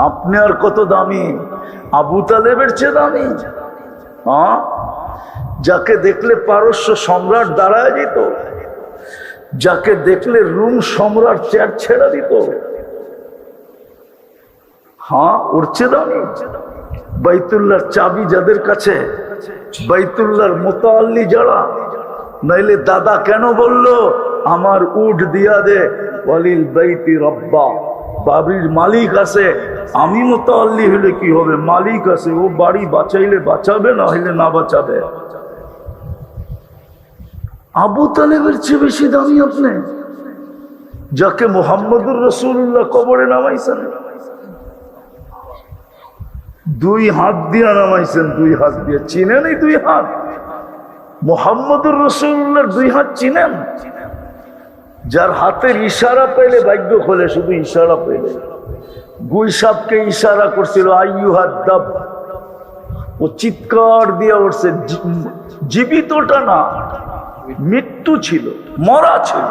আপনি আর কত দামি? আবু তালেবের চেয়ে দামি। হ্যাঁ, যাকে দেখলে পারস্য সম্রাট দাঁড়ায় যেত, যাকে দেখলে রুম সম্রাট চেয়ার ছেড়ে দিত। হ্যাঁ, ওর চেয়ে দামি। বাইতুল্লাহর চাবি যাদের কাছে, বাইতুল্লাহর মোতাল্লি যারা, নাইলে দাদা কেন বললো আমার উঠ দিয়া দে, ওয়ালিল বাইতি রব্বা, বাড়ির মালিক আছে, আমি মোতাল্লি হলে কি হবে, মালিক আছে, ও বাড়ি বাঁচাইলে বাঁচাবে, না হইলে না বাঁচাবে। আবু তালেবের চেয়ে বেশি দামি আপনি, যাকে মুহাম্মদুর রাসূলুল্লাহ কবরে নামাইছেন, 2 হাত দিয়ে নামাইছেন, 2 হাত দিয়ে। চিনেন এই 2 হাত? মুহাম্মদুর রাসূলুল্লাহর 2 হাত চিনেন? যার হাতের ইশারা পেলে ভাগ্য খোলে, শুধু ইশারা পেলে। গুই সাপকে ইশারা করছিল আইয়ুহাদ দাব, ও চিৎকার দিয়ে উঠছে। জীবিতটা না, মৃত্যু ছিল, মরা ছিল,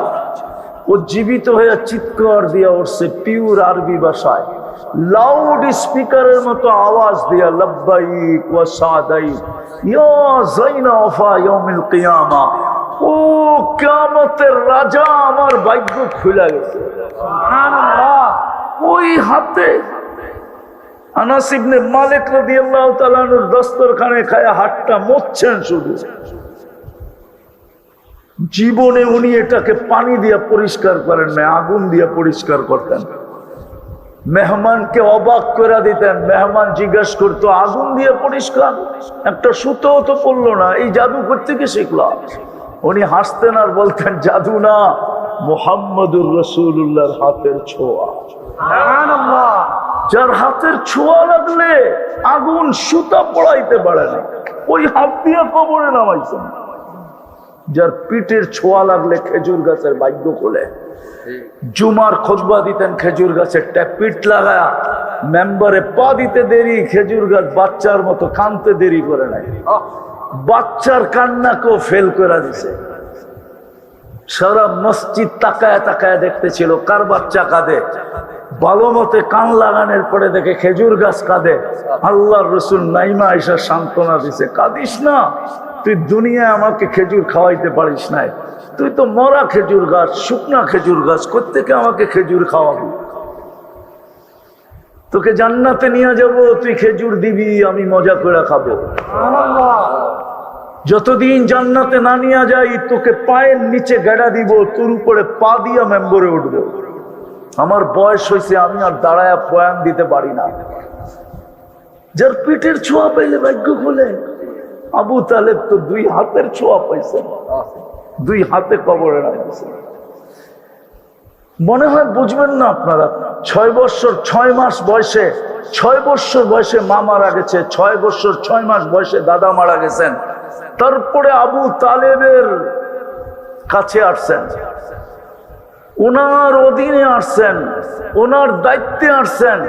ও জীবিত হয়ে চিৎকার দিয়ে উঠছে পিওর আরবি ভাষায়, লাউড স্পিকারের মতো আওয়াজ দিয়া, লব্বাইক ওয়া সাদাইক ইয়া যাইনা ওয়াফা ইয়াউমিল কিয়ামা। ও কিয়ামতের রাজা, আমার ভাগ্য খুলে গেছে। সুবহানাল্লাহ। ওই হাতে আনাস ইবনে মালিক রাদিয়াল্লাহু তাআলা আনহু দস্তরখানে খায়া হাতটা মুছছেন শুধু। জীবনে উনি এটাকে পানি দিয়ে পরিষ্কার করেন না, আগুন দিয়ে পরিষ্কার করতেন। মেহমানকে অবাক করে দিতেন, মেহমান জিজ্ঞেস করতো আগুন দিয়ে পরিষ্কার? একটা সুতো তো পড়লো না, এই জাদু কোত্থেকে শিখলাম? উনি হাসতেন আর বলতেন জাদু না, মুহাম্মদুর রাসূলুল্লাহর হাতের ছোঁয়া। সুবহানাল্লাহ। যার হাতের ছোঁয়া লাগলে আগুন সুতা পড়াইতে পারে না, ওই হাত দিয়ে কবরে নামাইছেন। যার পিঠের ছোঁয়া লাগলে খেজুর গাছের ভাগ্য খোলে। জুমার খুতবা দিতেন খেজুর গাছের পিঠ লাগায়া, মেম্বারে পা দিতে দেরি, খেজুর গাছ বাচ্চার মতো কানতে দেরি করে নাই, বাচ্চার কান্নাকেও ফেল করে দিছে। সারা মসজিদ তাকায় তাকায় দেখতেছিল কার বাচ্চা কাঁদে। ভালো মতে কান লাগানোর পরে দেখে খেজুর গাছ কাঁদে। আল্লাহর রাসূল নাইমা আয়েশা সান্ত্বনা দিছে, কাঁদিস না, তুই দুনিয়ায় আমাকে খেজুর খাওয়াইতে পারিস নাই, তুই তো মরা খেজুর গাছ, শুকনা খেজুর গাছ, কোত্থেকে আমাকে খেজুর খাওয়াবি? তোকে জান্নাতে নিয়ে যাব, তুই খেজুর দিবি, আমি মজা করে খাবো। যতদিন জান্নাতে না নিয়ে যাই, তোকে পায়ের নিচে গেড়া দিব, তোর উপরে পা দিয়া মেম্বরে উঠবো। আমার বয়স হয়েছে, আমি আর দাঁড়ায় বয়ান দিতে পারি না। যার পিঠের ছোঁয়া পাইলে ভাগ্য খোলে। আবু তালেব তো 2 হাতের ছোঁয়া পাইছেন, 2 হাতে কবরে রাখছেন। মনে হয় বুঝবেন না আপনারা। 6 বছর 6 মাস বয়সে, 6 বছর বয়সে মা মারা গেছে, 6 বছর 6 মাস বয়সে দাদা মারা গেছেন। তারপরে আবু তালেবের কাছে আসছেন, ওনার অধীনে আসছেন, ওনার দায়িত্বে আসছেন।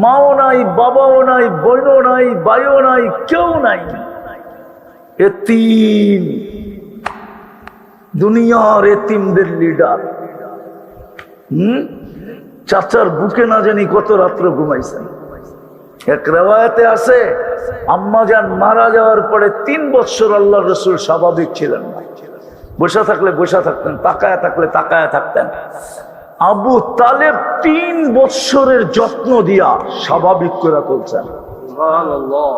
মাও নাই, বাবাও নাই, বোনও নাই, ভাইও নাই, কেউ নাই, এতিম, দুনিয়ার এতিমদের লিডার। চাচার বুকে না জানি কত রাত্র ঘুমাইছেন। এক রিওয়ায়াতে আছে আম্মাজান মারা যাওয়ার পরে 3 বছর আল্লাহর রাসূল স্বাভাবিক ছিলেন না। বসে থাকলে বসে থাকতেন, তাকায় থাকলে তাকায় থাকতেন। আবু তালেব 3 বছরের যত্ন দিয়া স্বাভাবিক করে তুলছেন। সুবহানাল্লাহ।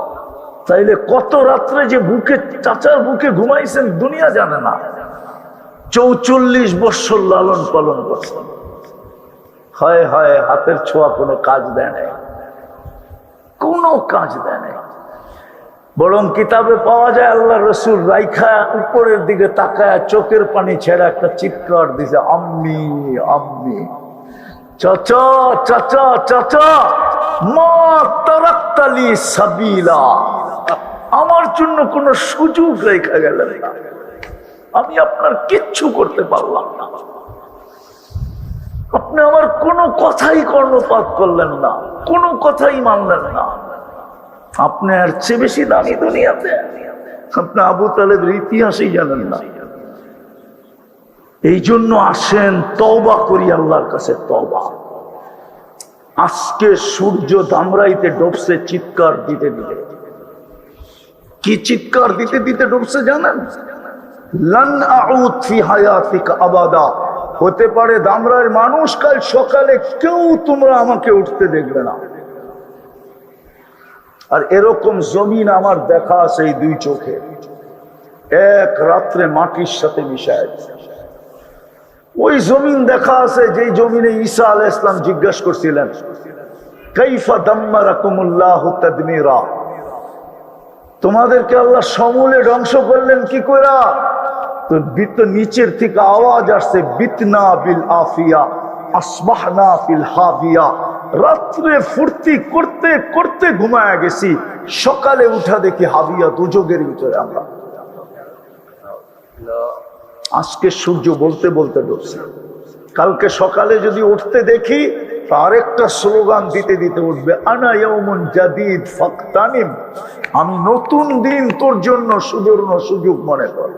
তাইলে কত রাত্রে যে বুকে, চাচার বুকে ঘুমাইছেন দুনিয়া জানে না। 44 বছর লালন পালন করছেন। হায় হায়, হাতের ছোঁয়া কোনো কাজ দেয় নাই, কোনো কাজ দেয় নাই। বরং কিতাবে পাওয়া যায় আল্লাহ রসুল রাইখা উপরের দিকে তাকায় চোখের পানি ছেড়া একটা চিৎকার দিছে, আম্মি আম্মি, চাচা চাচা চাচা, মা তারাক্তালি সাবিলা, আমার জন্য কোনো সুযোগ রেখা গেলেন না, আমি আপনার কিচ্ছু করতে পারলাম না, আপনি আমার কোনো কথাই কর্ণপাত করলেন না, কোনো কথাই মানলেন না। আপনি আর চেয়ে বেশি দামি দুনিয়াতে আপনি আবু তালেবের ইতিহাসই জানেন না। এই জন্য আসেন তওবা করি আল্লাহর কাছে, তওবা। আজকে সূর্য দামরাইতে ডুবছে চিৎকার দিতে দিতে। কি চিৎকার দিতে দিতে ডুবছে জানেন? লান আউদ ফি হায়াতিকা আবাদা। হতে পারে দামরার মানুষ কাল সকালে কেউ তোমরা আমাকে উঠতে দেখবে না। আর এরকম জমিন আমার দেখা আছে এই দুই চোখে, এক রাত্রে মাটির সাথে মিশায়। ওই জমিন দেখা আছে যেই জমিনে ঈসা আলাইহিস সালাম জিজ্ঞাসা করছিলেন, কাইফা দাম্মারাকুমুল্লাহু তাদমিরা, তোমাদেরকে আল্লাহ সমূলে ধ্বংস করলেন কি কইরা? তো নিচের থেকে আওয়াজ আসছে, বিতনা বিল আফিয়া আসবাহনা ফিল হাবিয়া। রাত্রে ফুর্তি করতে করতে ঘুমায় গেছি, সকালে উঠা দেখি হাবিয়া, দুজকের ভিতরে আমরা। আজকে সূর্য বলতে বলতে ডুবছে, কালকে সকালে যদি উঠতে দেখি তো আরেকটা স্লোগান দিতে দিতে উঠবে, আনা ইয়াউমুন জাদীদ ফাকতানিম, আমি নতুন দিন তোর জন্য সুবর্ণ সুযোগ মনে কর।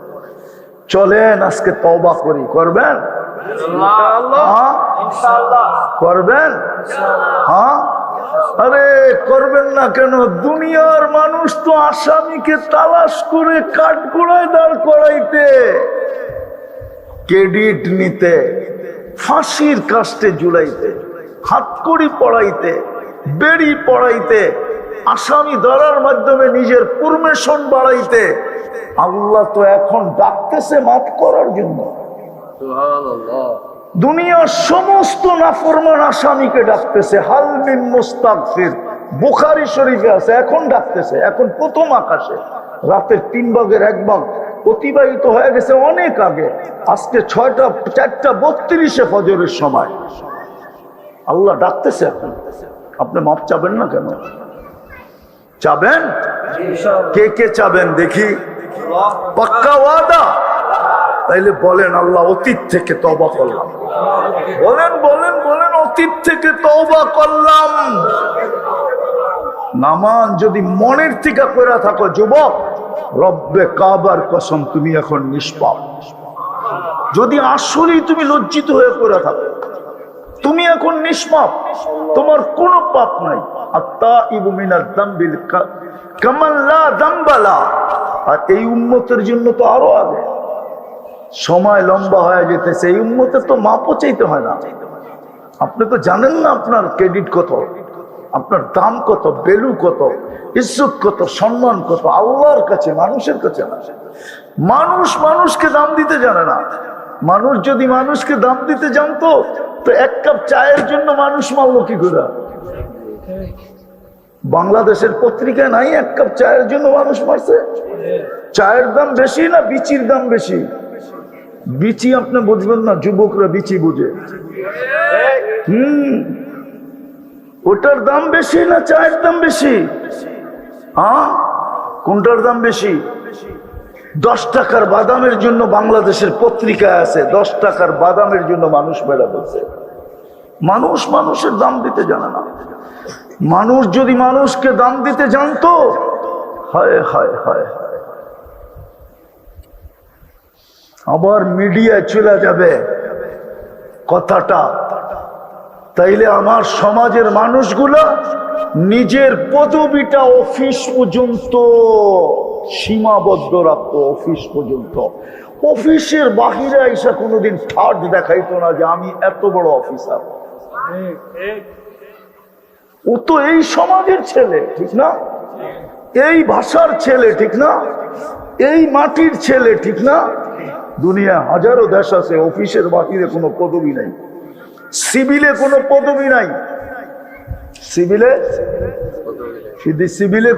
চলেন আজকে তওবা করি। করবেন? করবেন? হ্যাঁ, আরে করবেন না কেন? দুনিয়ার মানুষ তো আসামিকে তালাশ করে কাঠগোড়ায় দাঁড় করাইতে, ক্রেডিট নিতে, ফাঁসির কাস্টে ঝুলাইতে, হাতকড়ি পড়াইতে, বেড়ি পড়াইতে, আসামি ধরার মাধ্যমে নিজের প্রমোশন বাড়াইতে। আল্লাহ তো এখন ডাকতেছে মাফ করার জন্য। দুনিয়ার সমস্ত নাফরমান আসামিকে ডাকতেছে, হাল মিন মুস্তাগফির, বুখারী শরীফে আছে। এখন ডাকতেছে, এখন প্রথম আকাশে, রাতের 3 ভাগের 1 ভাগ অতিবাহিত হয়ে গেছে অনেক আগে। আজকে 4:32 ফজরের সময় আল্লাহ ডাকতেছে এখন। আপনি মাফ চাবেন না কেন? চাবেন? কে কে চাবেন দেখি? পাক্কা ওয়াদা? তাইলে বলেন, আল্লাহ অতীত থেকে তওবা করলাম। বলেন বলেন বলেন, অতীত থেকে তওবা করলাম। নামাজ যদি মনের থেকে কইরা থাকো যুবক, রব্বে কাবার কসম তুমি এখন নিষ্পাপ। যদি আসলেই তুমি লজ্জিত হয়ে কইরা থাকো, তুমি এখন নিষ্পাপ, তোমার কোনো পাপ নাই। আত্তাইবু মিনাজ যামবিল কামান লা যামবা লা। আর এই উম্মতের জন্য তো আরো আগে সময় লম্বা হয়ে যেতেছে। এই উম্মতের তো মাপও চাইতে হয় না। আপনি তো জানেন না আপনার ক্রেডিট কত, আপনার দাম কত, ভ্যালু কত, ইজ্জত কত, সম্মান কত আল্লাহর কাছে, মানুষের কাছে না। মানুষ মানুষকে দাম দিতে জানে না। মানুষ যদি মানুষকে দাম দিতে জানতো তো 1 কাপ চায়ের জন্য মানুষ মারলো কি করে? বাংলাদেশের পত্রিকায় নাই 1 কাপ চায়ের জন্য মানুষ মারছে? চায়ের দাম বেশি না বিচির দাম বেশি? বিচি আপনি বুঝবেন না, যুবকরা বিচি বুঝে। ওটার দাম বেশি না চায়ের দাম বেশি? হ্যাঁ, কোনটার দাম বেশি? 10 টাকার বাদামের জন্য বাংলাদেশের পত্রিকায় আছে 10 টাকার বাদামের জন্য মানুষ মেরা বলছে। মানুষ মানুষের দাম দিতে জানে না। মানুষ যদি মানুষকে দাম দিতে জানতো, হায় হায় হায় হায়, আবার মিডিয়ায় চলে যাবে কথাটা। তাইলে আমার সমাজের মানুষগুলা নিজের পদবিটা অফিস পর্যন্ত সীমাবদ্ধ রাখতো, অফিস পর্যন্ত। অফিসের বাহিরে এসে কোনোদিন ঠাট দেখাইতো না যে আমি এত বড় অফিসার। ও তো এই সমাজের ছেলে, ঠিক না? এই ভাষার ছেলে, ঠিক না? এই মাটির ছেলে, ঠিক না? দুনিয়া হাজারো দেশ আছে, অফিসের বাহিরে কোনো পদবি নাই, সিভিলে কোনো পদবি নাই। সিভিলে সিভিলে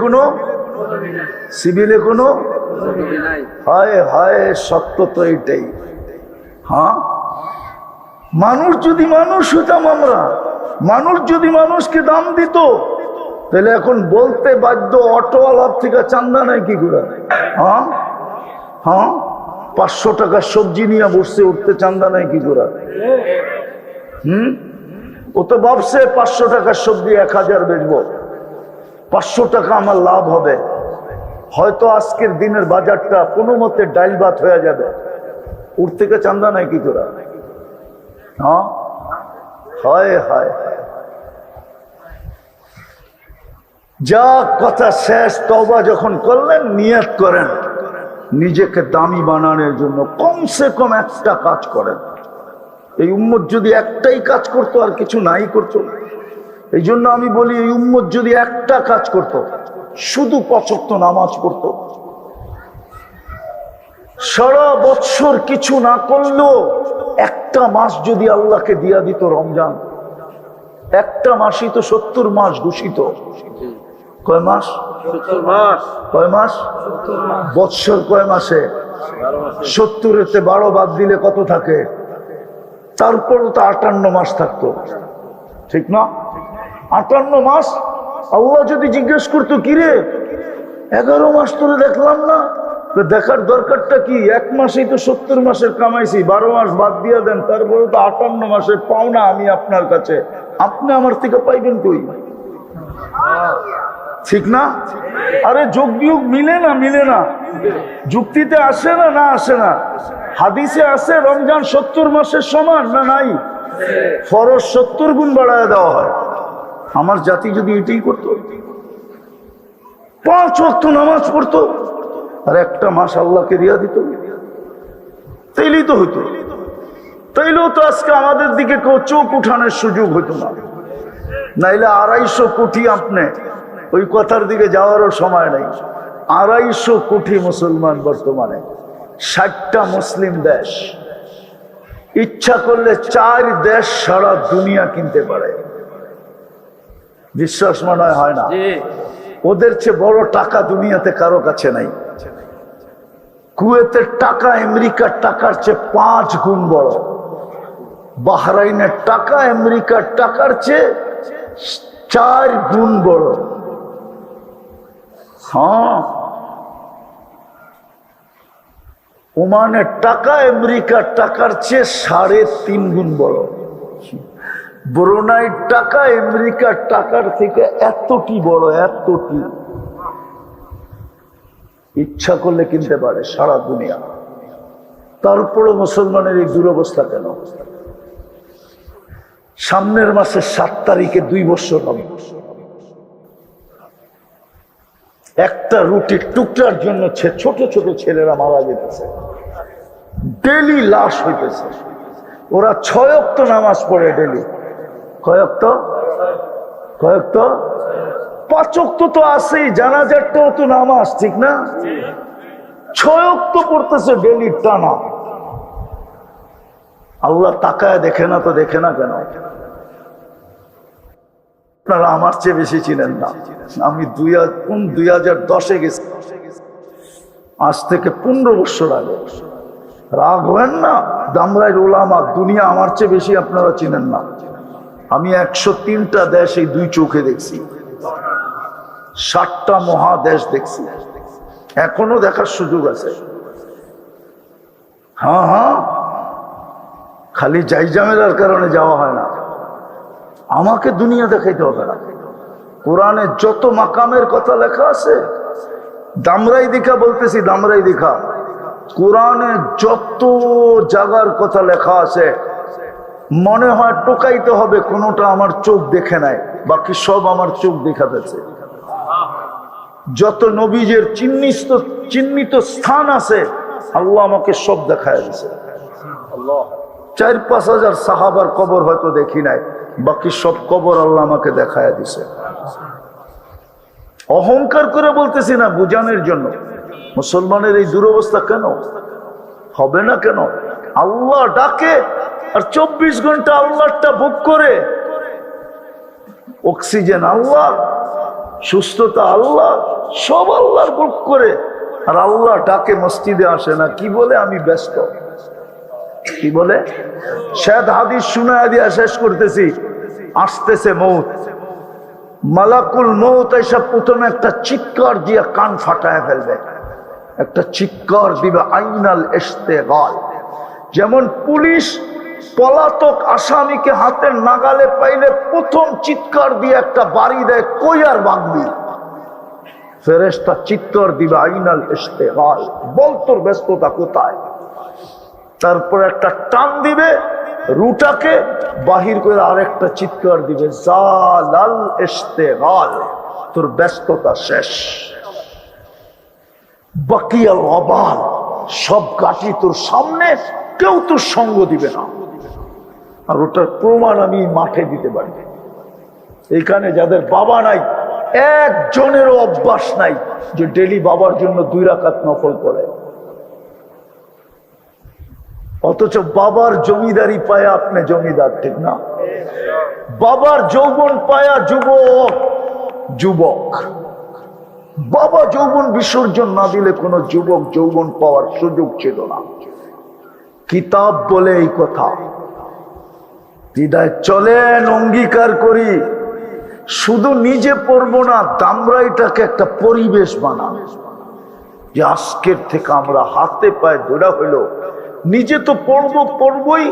কোনো হায় হায়, সত্য তো এটাই। হ্যাঁ, মানুষ যদি মানুষ হতাম আমরা, মানুষ যদি মানুষকে দাম দিত, তাহলে এখন বলতে বাধ্য অটোওয়ালার থেকে চান্দা নাই কি করে? হ্যাঁ হ্যাঁ, 500 টাকার সবজি নিয়ে বসছে, উঠতে চান্দা নাই কি করে? ও তো ভাবছে 500 টাকার সবজি 1000 বেচবো, 500 টাকা আমার লাভ হবে। হয়তো আজকের দিনের বাজারটা কোনো মতে ডাইল ভাত হয়ে যাবে, উঠ থেকে চান্দা নাই কি করে? হ্যাঁ, হায় হায়, যা কথা শেষ, তওবা যখন করলেন নিয়ত করেন নিজেকে দামি বানানোর জন্য কমসে কম একটা কাজ করেন। এই উম্মত যদি একটাই কাজ করতো, আর কিছু নাই করতো। এই জন্য আমি বলি, এই উম্মত যদি একটা কাজ করত, শুধু ৫ ওয়াক্ত নামাজ পড়তো, সারা বৎসর কিছু না করলেও একটা মাস যদি আল্লাহকে দিয়া দিত রমজান, একটা মাসই তো ৭০ মাস ঘোষিত। কয় মাস? ৭০ মাস। কয় মাস? বৎসর কয় মাসে? ৭০-এতে ১২ বাদ দিলে কত থাকে? তারপরও তো ৫৮ মাস থাকতো, ঠিক না? ৫৮ মাস। আল্লাহ যদি জিজ্ঞেস করতো, কিরে 11 মাস তোরে দেখলাম না, তো দেখার দরকারটা কি? এক মাসেই তো ৭০ মাসের কামাইছি, ১২ মাস বাদ দিয়ে দেন, তারপরে তো ৫৮ মাসের পাওনা আমি আপনার কাছে, আপনি আমার থেকে পাইবেন কই? ঠিক না? আরে যোগ বিয়োগ মিলে না, মিলে না, যুক্তিতে আসে না, না আসে না। হাদিসে আছে রমজান ৭০ মাসের সমান, না নাই? ফরজ ৭০ গুণ বাড়ায় দেওয়া হয়। আমার জাতি যদি এটাই করতো, ৫ ওয়াক্ত নামাজ পড়তো, আর একটা মাস আল্লাহকে দিয়া দিত, তাইলেই তো হইতো। তাইলেও তো আজকে আমাদের দিকে কেউ চোখ উঠানোর সুযোগ হইতো না। নাইলে ২৫০ কোটি, আপনি ওই কথার দিকে যাওয়ারও সময় নেই। ২৫০ কোটি মুসলমান বর্তমানে, ৬০টা মুসলিম দেশ। ইচ্ছা করলে ৪ দেশ সারা দুনিয়া কিনতে পারে। বিশ্বাস মনে হয় না? ওদের চেয়ে বড় টাকা দুনিয়াতে কারো কাছে নাই। কুয়েতের টাকা আমেরিকার টাকার চেয়ে ৫ গুণ বড়। বাহরাইনের টাকা আমেরিকার টাকার চেয়ে ৪ গুণ বড়। হ্যাঁ, ওমানের টাকা আমেরিকার টাকার চেয়ে ৩.৫ গুণ বড়। ব্রুনাইয়ের টাকা আমেরিকার টাকার থেকে এতটি বড়, এতটি। ইচ্ছা করলে কিনতে পারে সারা দুনিয়া। তারপরও মুসলমানের এই দুরবস্থা কেন? সামনের মাসের ৭ তারিখে ২ বছর হবে। একটা রুটির টুকরার জন্য ছোট ছোট ছেলেরা মারা যেতেছে, ডেলি লাশ হইতেছে। ওরা ৬ ওয়াক্ত নামাজ পড়ে ডেলি। কয় ওয়াক্ত? ৫ ওয়াক্ত তো আছেই, জানাজারটাও তো নামাজ, ঠিক না? ৬ ওয়াক্ত পড়তেছে ডেলি টানা। আল্লাহ তাকায় দেখে না তো দেখে না কেন? আপনারা আমার চেয়ে বেশি চিনেন না। আমি ২০১০-এ গেছি, আজ থেকে ১৫ বছর আগে। রাগ হবেন না, দামরাইল উলামা, দুনিয়া আমার চেয়ে বেশি আপনারা চিনেন না। আমি ১০৩টা দেশ এই ২ চোখে দেখছি, ৭টা মহাদেশ দেখছি, এখনো দেখার সুযোগ আছে। হ্যাঁ হ্যাঁ, খালি জাইজামেলার কারণে যাওয়া হয় না। আমাকে দুনিয়া দেখাইতে হবে না। কোরআনে যত মাকামের কথা লেখা আছে, দামরাই দেখা বলতেছি, দামরাই দেখা, কোরআনে যত জায়গার কথা লেখা আছে, মনে হয় টোকাইতে হবে কোনোটা আমার চোখ দেখে নাই, বাকি সব আমার চোখ দেখাতেছে। যত নবীজের চিহ্নিত স্থান আছে, আল্লাহ আমাকে সব দেখায় দিছে। ৪-৫ হাজার সাহাবার কবর হয়তো দেখি নাই, বাকি সব কবর আল্লাহ আমাকে দেখায় দিছে। অহংকার করে বলতেছি না, বুঝানোর জন্য। মুসলমানের এই দুরবস্থা কেন হবে না? কেন? আল্লাহ ডাকে আর ২৪ ঘন্টা আল্লাহটা বুক করে। অক্সিজেন আল্লাহ, সুস্থতা আল্লাহ, সব আল্লাহর বুক করে। আর আল্লাহ ডাকে, মসজিদে আসে না। কি বলে? আমি ব্যস্ত। কি বলে? শায়দ হাদিস শুনায়া দিয়া শেষ করতেছি। আসতেছে মৌত, মালাকুল মৌত এসে প্রথমে একটা চিৎকার দিয়া কান ফাটায় ফেলবে। একটা চিৎকার দিবে, আইনাল ইশতেগাল। যেমন পুলিশ পলাতক আসামিকে হাতের নাগালে পাইলে প্রথম চিৎকার দিয়ে একটা বাড়ি দেয়, কই আর ভাগবি। ফেরেশতা চিৎকার দিবে, আইনাল ইশতেগাল, বল তোর ব্যস্ততা কোথায়। তারপর একটা টান দিবে, রুটাকে বাহির করে আরেকটা চিৎকার দিবে, জালাল ইশতেগাল, তোর ব্যস্ততা শেষ। বাকিয়াল অবাল, সব গাঠি তোর সামনে, কেউ তোর সঙ্গ দিবে না। আর ওটার প্রমাণ আমি মাঠে দিতে পারি। এখানে যাদের বাবা নাই, একজনেরও অভ্যাস নাই যে ডেলি বাবার জন্য 2 রাকাত নফল করে, অথচ বাবার জমিদারি পায়া আপনি জমিদার, ঠিক না? বাবার যৌবন পায়া যুবক। বাবা যৌবন বিসর্জন না দিলে কোন যুবক যৌবন পাওয়ার সুযোগ ছিল না। কিতাব বলে এই কথা। হৃদয় চলেন, অঙ্গীকার করি, শুধু নিজে পড়বো না, আমরা এটাকে একটা পরিবেশ বানান যে আজকের থেকে আমরা হাতে পায়ে ধরা হইলো, নিজে তো পড়বই,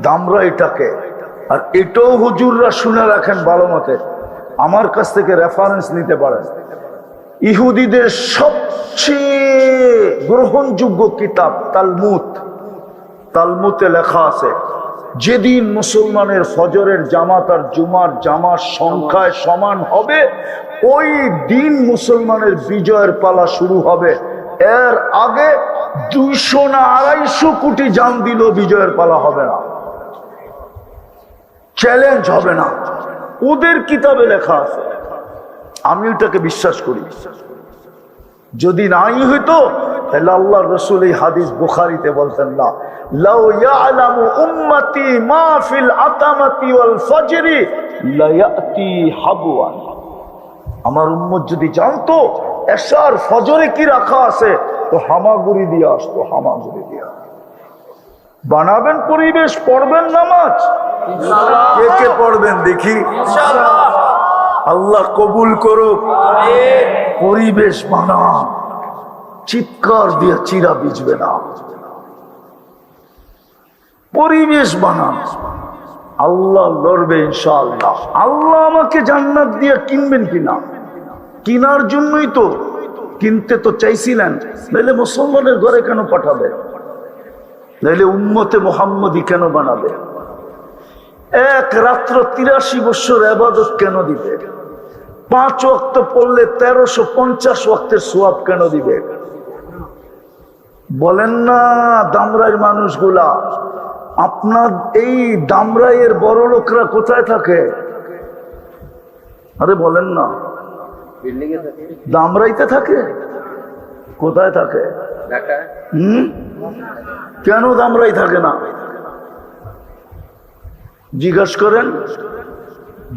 দামরা এটাকে। আর এটাও হুজুররা শুনে রাখেন ভালো মতে, আমার কাছ থেকে রেফারেন্স নিতে পারেন। ইহুদিদের সবচেয়ে গ্রহণযোগ্য কিতাব তালমুদে লেখা আছে, যেদিন মুসলমানের ফজরের জামাত আর জুমার জামার সংখ্যায় সমান হবে, ওই দিন মুসলমানের বিজয়ের পালা শুরু হবে। এর আগে 200 না 250 কোটি জান দিল, বিজয়ের পালা হবে না, চ্যালেঞ্জ হবে না। ওদের কিতাবে লেখা আছে, আমি ওটাকে বিশ্বাস করি। যদি নাই হইতো তাহলে আল্লাহ রসুল এই হাদিস বুখারীতে বলতেন না, লাউ ইয়ালামু উম্মতি মা ফিল আতামাতি ওয়াল ফজরি লা ইয়াতি হাবওয়ান। আমার উম্মত যদি জানতো এশার ফজরে কি রাখা আছে, তো হামাগুড়ি দিয়ে আসতো, হামাগুড়ি দিয়ে। বানাবেন পরিবেশ, পড়বেন নামাজ, কে কে পড়বেন দেখি, আল্লাহ কবুল করুক। পরিবেশ বানান, চিৎকার দিয়ে চিরা বিজবে না। পরিবেশ বানান, আল্লাহ লড়বে ইনশাআল্লাহ। আল্লাহ আমাকে জান্নাত দিয়ে কিনবেন কিনা, কিনার জন্যই তো, কিনতে তো চাইছিলেন, নাইলে মুসলমানের ঘরে কেন পাঠাবে, নাইলে উম্মতে মুহাম্মদী কেন বানাবে, এক রাত্র 83 বছর ইবাদত কেন দিবে, 5 ওয়াক্ত পড়লে 1350 ওয়াক্তের সওয়াব কেন দিবে? বলেন না দামরাইয়ের মানুষগুলা, আপনার এই দামরাইয়ের বড় লোকরা কোথায় থাকে? আরে বলেন না, দামরাইতে থাকে? কোথায় থাকে? কেন দামরাই থাকে না জিজ্ঞাসা করেন।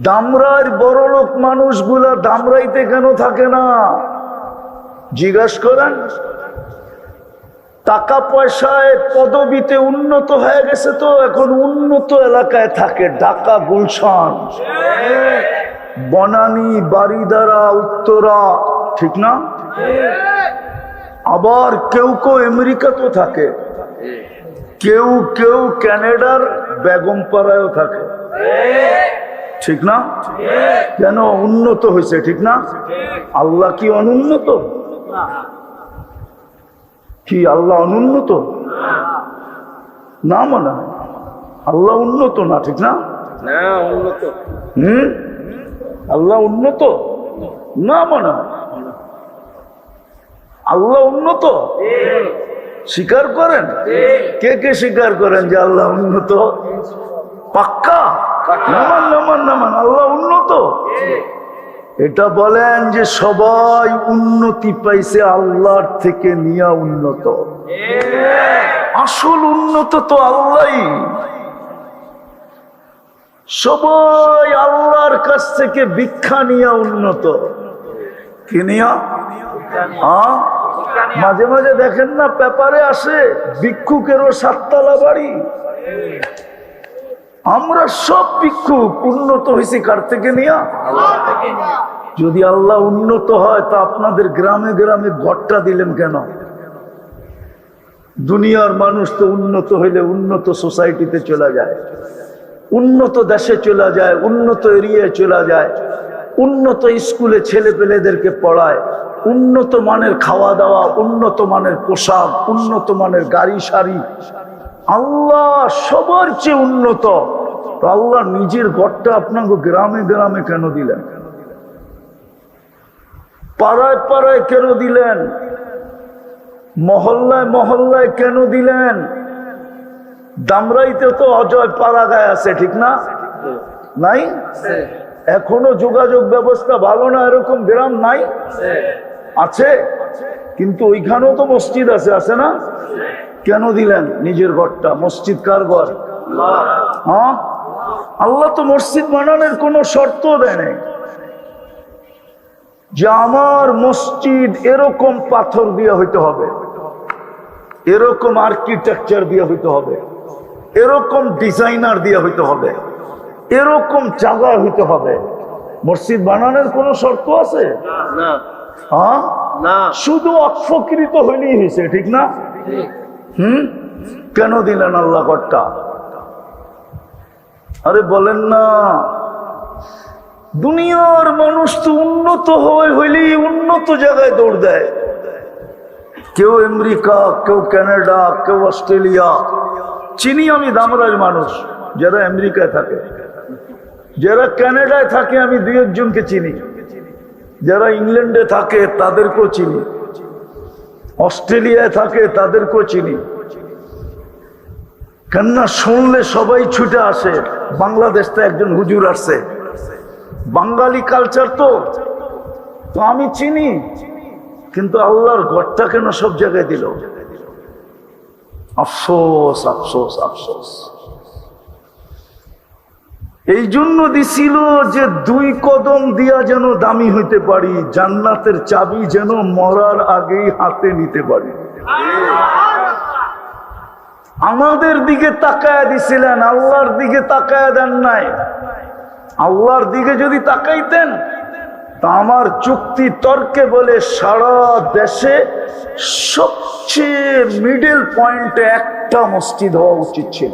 দামরার বড় লোক মানুষগুলা দামরাইতে কেন থাকে না জিজ্ঞাসা করেন। টাকা পয়সায় পদবিতে উন্নত হয়ে গেছে, তো এখন উন্নত এলাকায় থাকে, ঢাকা, গুলশান, বনানী, বারিধারা, উত্তরা, ঠিক না? আবার কেউ কেউ আমেরিকাতেও থাকে, কেউ কেউ কানাডার বেগমপাড়ায়ও থাকে, ঠিক না? কেন? উন্নত হয়েছে, ঠিক না? আল্লাহ কি অনুন্নত? কি আল্লাহ অনুন্নত? না, মনে হয় আল্লাহ উন্নত না, ঠিক না? আল্লাহ উন্নত না, মনে হয় আল্লাহ উন্নত। স্বীকার করেন? কে কে স্বীকার করেন যে আল্লাহ উন্নত? পাক্কা নামান আল্লাহ উন্নত। এটা বলেন যে সবাই উন্নতি পাইছে আল্লাহর থেকে নিয়া উন্নত। আসল উন্নত তো আল্লাহই। সবাই আল্লাহর কাছ থেকে ভিক্ষা নিয়া উন্নত। কি নিয়া? মাঝে মাঝে দেখেন না পেপারে আসে ভিক্ষুকেরও 7 তলা বাড়ি। আমরা সব ভিক্ষুক। উন্নত হয়েছি কার থেকে নিয়া? যদি আল্লাহ উন্নত হয় তা আপনাদের গ্রামে গ্রামে ঘরটা দিলেন কেন? দুনিয়ার মানুষ তো উন্নত হইলে উন্নত সোসাইটিতে চলে যায়, উন্নত দেশে চলে যায়, উন্নত এরিয়ায় চলে যায়, উন্নত স্কুলে ছেলে পেলেদেরকে পড়ায়, উন্নত মানের খাওয়া দাওয়া, উন্নত মানের পোশাক, উন্নত মানের গাড়ি সারি। আল্লাহ সবার চেয়ে উন্নত। আল্লাহ নিজের ঘরটা আপনাকে গ্রামে গ্রামে কেন দিলেন? পাড়ায় পাড়ায় কেন দিলেন? মহল্লায় মহল্লায় কেন দিলেন? দামরাইতে তো অজয় পাড়াগায় আছে, ঠিক না? নাই? এখনো যোগাযোগ ব্যবস্থা ভালো না, এরকম গ্রাম নাই? আছে, কিন্তু ওইখানেও তো মসজিদ আছে, আছে না? কেন দিলেন নিজের ঘরটা? মসজিদ কার ঘর? হ্যাঁ, আল্লাহ তো মসজিদ বানানোর কোনো শর্ত দেয় নাই যে আমার মসজিদ এরকম পাথর দিয়ে হইতে হবে, এরকম আর্কিটেকচার দিয়ে হইতে হবে, এরকম ডিজাইনার দিয়ে হইতে হবে, এরকম জায়গা হইতে হবে। মসজিদ বানানোর কোনো শর্ত আছে? হ্যাঁ, শুধু অক্ষকৃত হইলেই হয়েছে, ঠিক না? কেন দিলেন আল্লাহ ঘরটা? আরে বলেন না, দুনিয়ার মানুষ তো উন্নত হইলেই উন্নত জায়গায় দৌড় দেয়। কেউ আমেরিকা, কেউ কানাডা, কেউ অস্ট্রেলিয়া। চিনি আমি দামরার মানুষ যারা আমেরিকায় থাকে, যারা কানাডায় থাকে আমি দুই একজনকে চিনি, যারা ইংল্যান্ডে থাকে তাদেরকেও চিনি, অস্ট্রেলিয়ায় থাকে তাদেরকেও চিনি। কেননা শুনলে সবাই ছুটে আসে। বাংলাদেশ থেকে একজন হুজুর আসছে, বাঙালি কালচার তো আমি চিনি, কিন্তু আল্লাহর ঘরটা কেন সব জায়গায় দিল? আফসোস আফসোস আফসোস। এই জন্য দিছিল যে 2 কদম দিয়া যেন দামি হইতে পারি, জান্নাতের চাবি যেন মরার আগেই হাতে নিতে পারি। আমাদের দিকে তাকায়া দিছিলেন, আল্লাহর দিকে তাকায়া দেন নাই। আল্লাহর দিকে যদি তাকাইতেন তা আমার যুক্তি তর্কে বলে সারা দেশে সবচেয়ে মিডল পয়েন্টে একটা মসজিদ হওয়া উচিত ছিল।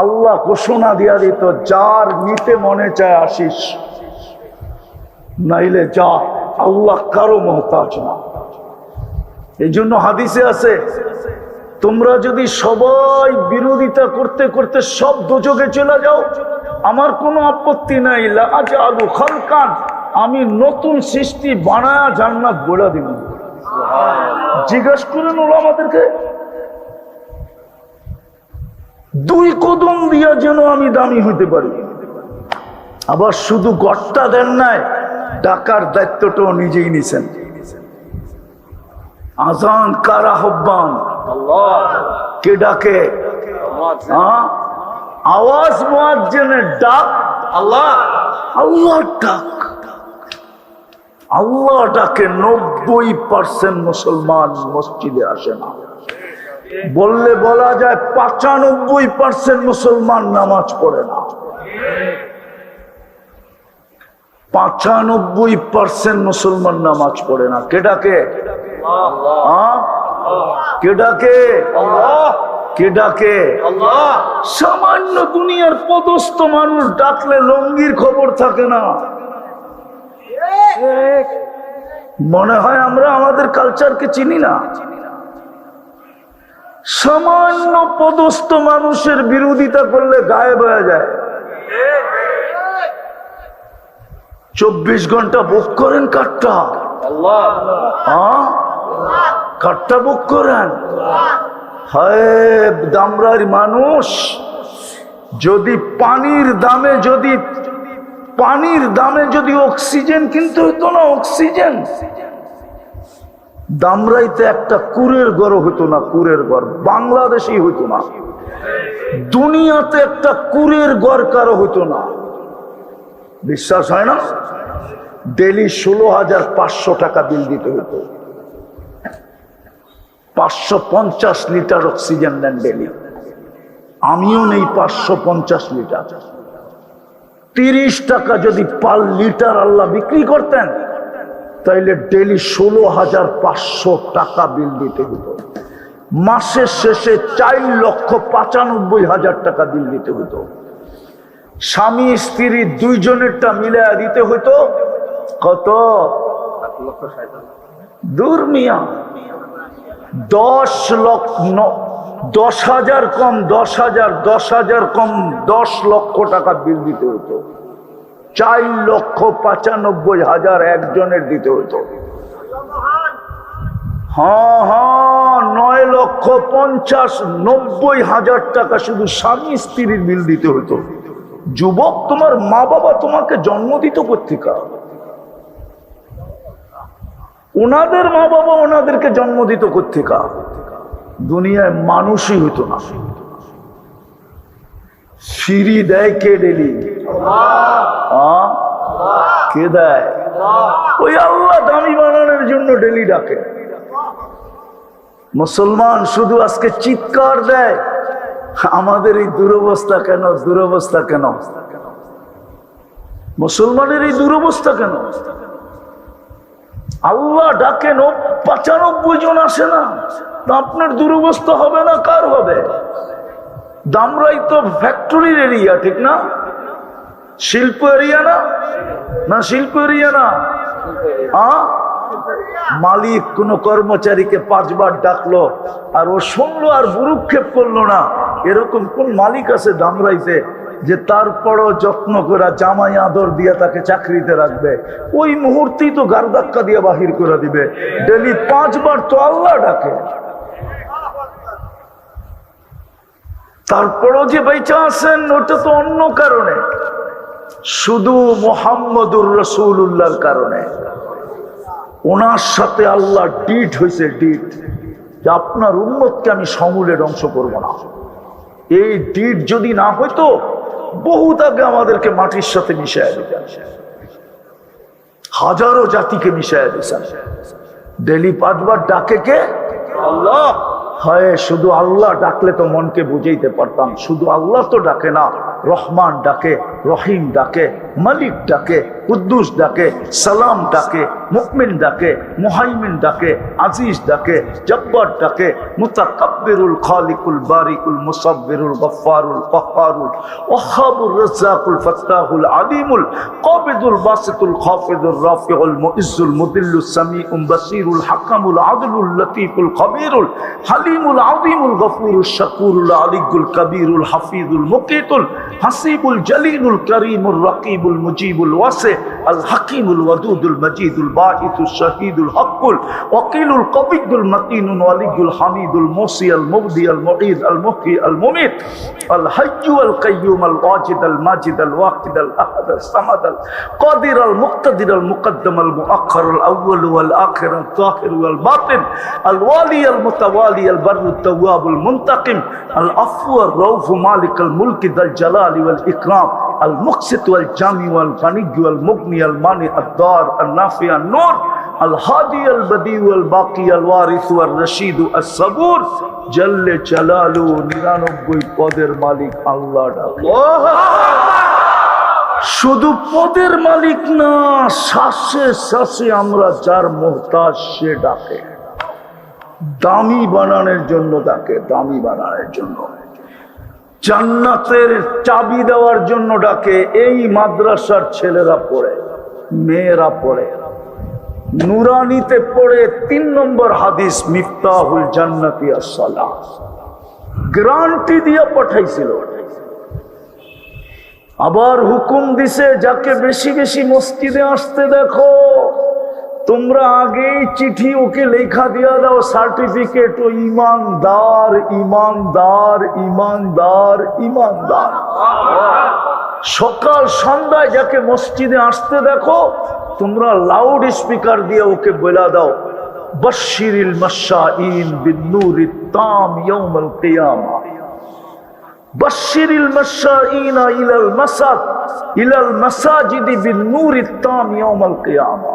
আল্লাহ ঘোষণা দিয়া দিত, যার নিতে মনে চায় আসিস, নাইলে যা, আল্লাহ কারো মহতাজ না। এই জন্য হাদিসে আছে, তোমরা যদি সবাই বিরোধিতা করতে করতে সব দোজখে চলে যাও, আমার কোনো আপত্তি নাই। লাআজালু খালকান, আমি নতুন সৃষ্টি বানায়া জান্নাত গড়া দিব। জিজ্ঞাসা করেন ওলামাদেরকে, 2 কদম দিয়া যেন আমি দামি হইতে পারি। আবার শুধু গড়টা দেন নাই, ডাকার দায়িত্বটাও নিজেই নিছেন। আজান কার আহ্বান? কে ডাকে? আওয়াজ মুয়াজ্জিনের ডাক? আল্লাহ, আল্লাহর ডাক। আল্লাহ ডাকে 90% মুসলমান মসজিদে আসে না। বললে বলা যায় 95% মুসলমান নামাজ পড়ে না। 95% মুসলমান নামাজ পড়ে না। কে ডাকে? কে ডাকে? কে ডাকে? সামান্য দুনিয়ার পদস্থ মানুষ ডাকলে লঙ্গির খবর থাকে না। মনে হয় আমরা আমাদের কালচারকে চিনি না। সামান্য পদস্থ মানুষের বিরোধিতা করলে গায়েব হয়ে যায়। 24 ঘন্টা বুক করেন কাঠটা? কাঠটা বুক করেন? হায় দামরার মানুষ, যদি পানির দামে যদি অক্সিজেন কিনতে হইতো না, অক্সিজেন, দামরাইতে একটা কুরের ঘর হইতো না। কুরের ঘর বাংলাদেশেই হইতো না, দুনিয়াতে একটা কুরের ঘর কারো হইতো না। বিশ্বাস হয় না? ডেলি 16,500 টাকা বিল দিতে হতো। 550 লিটার অক্সিজেন নেন ডেলি। আমিও নেই 550 লিটার। 30 টাকা যদি পার লিটার আল্লাহ বিক্রি করতেন, তাইলে ডেলি 16,500 টাকা বিল দিতে হতো। মাসের শেষে 4,95,000 টাকা বিল দিতে হতো। স্বামী স্ত্রী দুইজনেরটা মিলায়া দিতে হতো কত? দূর মিয়া, 10,000 কম 10,000 কম 10 লক্ষ টাকা বিল দিতে হতো। 4,95,000 একজনের দিতে হতো। হ্যাঁ হ্যাঁ, 9,50,90,000 টাকা শুধু স্বামী স্ত্রীর বিল দিতে হতো। যুবক, তোমার মা বাবা তোমাকে জন্ম দিত কোত্থেকে? ওনাদের মা বাবা ওনাদেরকে জন্ম দিত কোত্থেকে? দুনিয়ায় মানুষই হইতো না। ফিরি দেয় কে ডেলি? কে দেয়? ওই আল্লাহ দামি বানানোর জন্য ডেলি ডাকে। মুসলমান শুধু আজকে চিৎকার দেয়, আমাদের এই দুরবস্থা কেন, দুরবস্থা কেন? মুসলমানের এই দুরবস্থা কেন? আল্লাহ ডাকেন, 95 জন আসে না, আপনার দুরবস্থা হবে না? কার হবে? দামরাই তো ফ্যাক্টরির এরিয়া, ঠিক না? শিল্প এরিয়া না? না শিল্প এরিয়া না? মালিক কোন কর্মচারীকে 5 বার ডাকলো আর ও শুনলো আর ভুরুক্ষেপ করলো না, এরকম কোন মালিক আছে দামরাইতে যে তারপরও যত্ন করে জামাই আদর দিয়ে তাকে চাকরিতে রাখবে? ওই মুহূর্তেই তো গার ধাক্কা দিয়ে বাহির করে দিবে। ডেলি 5 বার তো আল্লাহ ডাকে, তারপরও যে বেঁচে আছেন ওটা তো অন্য কারণে, শুধু মুহাম্মদুর রাসূলুল্লাহর কারণে। ওনার সাথে আল্লাহ ডিট হয়েছে, ডিট, যে আপনার উম্মতকে আমি সমূলে ধ্বংস করব না। এই ডিট যদি না হইতো বহুত আগে আমাদেরকে মাটির সাথে মিশাইয়া দিতেন, হাজারো জাতিকে মিশাইয়া দিতেন। ডেলি 5 বার ডাকে কে? আল্লাহ। হয় শুধু আল্লাহ ডাকলে তো মনকে বুঝাইতে পারতাম, শুধু আল্লাহ তো ডাকে না, রহমান ডাকে, রহিম ডাকে, মালিক ডাকে, কুদ্দুস ডাকে, সালাম ডাকে, মুকমিন ডাকে, মুহাইমিন ডাকে, আজিজ ডাকে, জব্বার ডাকে, মুতাকাব্বিরুল খালিকুল বারিকুল মুসাব্বিরুল গফফারুল কহ্হারুল ওয়াহ্হাবুর রাজ্জাকুল ফাত্তাহুল আলিমুল কাবিদুল বাসিতুল খাফিদুর রাফিউল মুইজ্জুল মুদিল্লুস সামিউল বাসিরুল হাকামুল আদলুল লতীফুল খবীরুল হালিমুল আযীমুল গফুরুশ শাকুরুল আলিয়ুল কবীরুল হাফিজুল মুকিতুল হাসিবুল জলিলুল করিমুর রকিবুল মুজিবুল ওয়াসি আল হাকিমুল ওয়াদুদুল মজিদুল বাঈতুশ শাহীদুল হকুল ওয়াকিলুল কবিয়ুল মতিনুল ওয়ালিয়ুল হামিদুল মুসি আল মুবদি আল মুঈদ আল মুহয়ি আল মুমিত আল হাইয়্যু আল কাইয়্যুম আল ওয়াজিদ আল মাজিদ আল ওয়াকিদ আল আহাদ আল সামাদ আল কাদির আল মুক্তাদির আল মুকদ্দম আল মুআখ্খার আল আউয়াল ওয়াল আখির আল যাহির ওয়াল বাতিন আল ওয়ালি আল মুতাওয়ালি আল বাররু তাওয়াবুল মুনতাকিম আল আফু আর রাউফ মালিক আল মুলক যাল জালালি ওয়াল ইকরাম আল মুকসিত ওয়াল জামি ওয়াল গানি ওয়াল মুগনি আল মানি আদ দার আল নাফি আন নূর আল হাদি আল বদি ওয়াল বাকি আল ওয়ারিস ওয়াল রশিদ আস সাবুর জাল্লে জালালু 99 পদের মালিক আল্লাহ ডাকে। শুধু পদের মালিক না, শ্বাসে শ্বাসে আমরা যার মুহতাজ সে ডাকে। দামি বানানোর জন্য ডাকে, দামি বানানোর জন্য, জান্নাতের চাবি দেওয়ার জন্য ডাকে। এই মাদ্রাসার ছেলেরা পড়ে, মেয়েরা পড়ে, নুরানিতে পড়ে 3 নম্বর হাদিস মিফতাহুল জান্নাতি আস-সালাহ গ্যারান্টি দিয়ে পাঠাইছিল। আবার হুকুম দিছে যাকে বেশি বেশি মসজিদে আসতে দেখো তোমরা আগেই চিঠি ওকে লেখা দিয়া দাও, সার্টিফিকেট, ও ইমানদার ইমানদার ইমানদার ইমানদার। সকাল সন্ধ্যায় যাকে মসজিদে আসতে দেখো তোমরা লাউড স্পিকার দিয়ে ওকে বলে দাও, বাশশিরিল মাশাঈন বিন-নূরিত তাম ইয়াউমাল কিয়ামা, বাশশিরিল মাশাঈন ইলাল মাসাজিদি বিন-নূরিত তাম ইয়াউমাল কিয়ামা।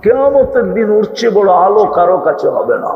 কিয়ামতের দিন উঠছে বড় আলো কারো কাছে হবে না।